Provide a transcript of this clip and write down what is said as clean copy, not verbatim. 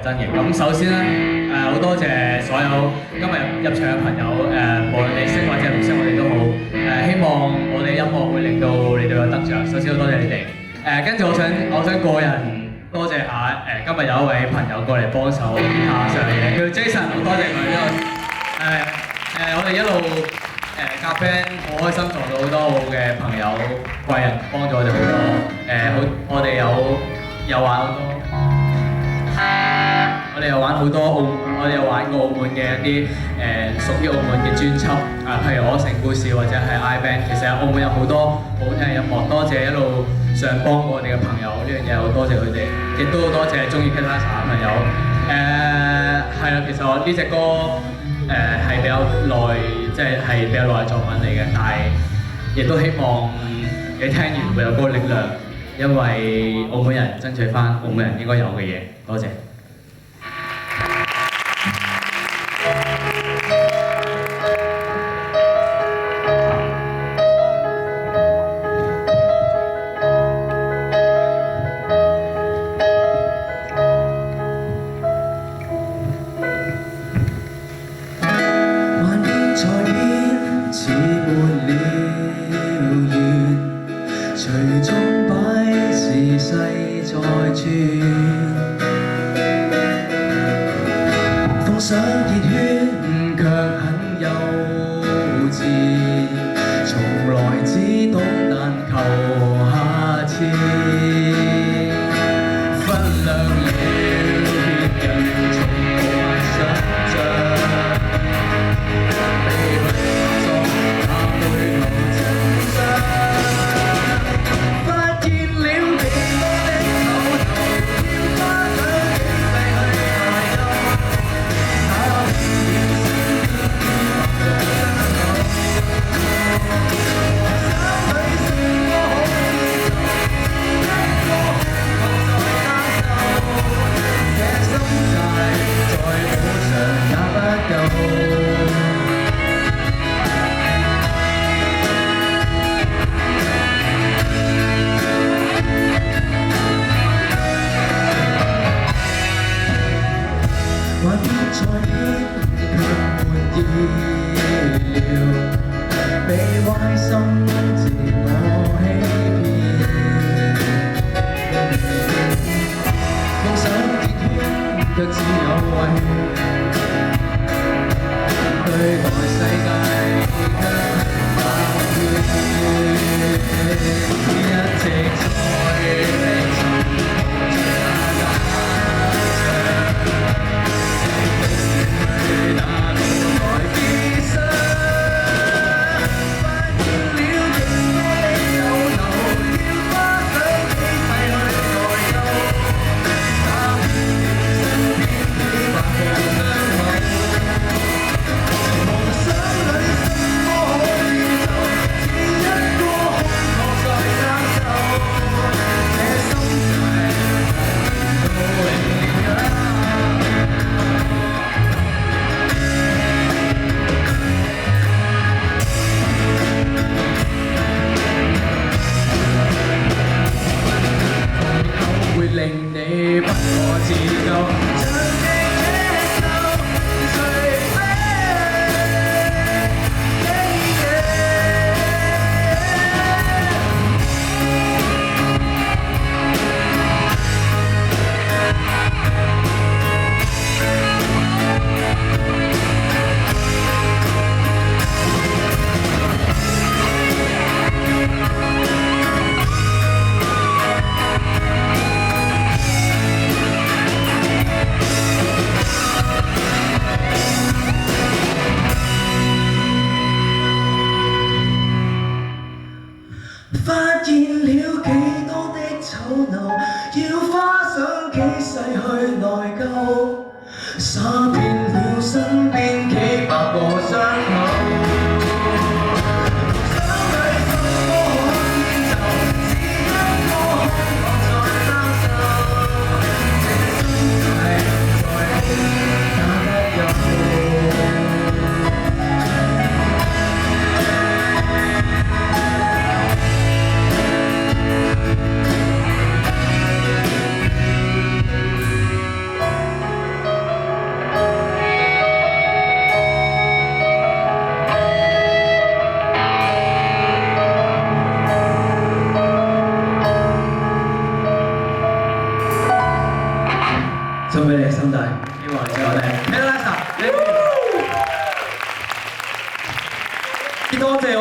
真嘅。咁首先咧好多謝所有今日入場嘅朋友無論你識或者唔識我哋都好希望我哋音樂會令到你哋有得着。首先好多謝你哋跟住我想個人多謝下今日有一位朋友過嚟幫手吉他上嘅，叫 Jason， 好多謝佢呢個我哋一路夾 band 好開心撞到好多好嘅朋友貴人幫咗我哋好多我哋有玩好多。我哋又玩好多我哋又玩過澳門嘅一啲屬於澳門嘅專輯譬如《我城故事》或者係 I-Band。其實澳門有好多好聽嘅音樂，多謝一路上幫過我哋嘅朋友，呢樣嘢好多謝佢哋，亦都好多謝中意 Guitar 嘅朋友。係啦，其實我呢隻歌係比較耐，即係比較耐嘅作品嚟嘅，但係亦都希望你聽完會有嗰個力量，因為澳門人爭取返澳門人應該有嘅嘢。多謝。送俾你心底。希望你我哋 Melissa，多謝我哋。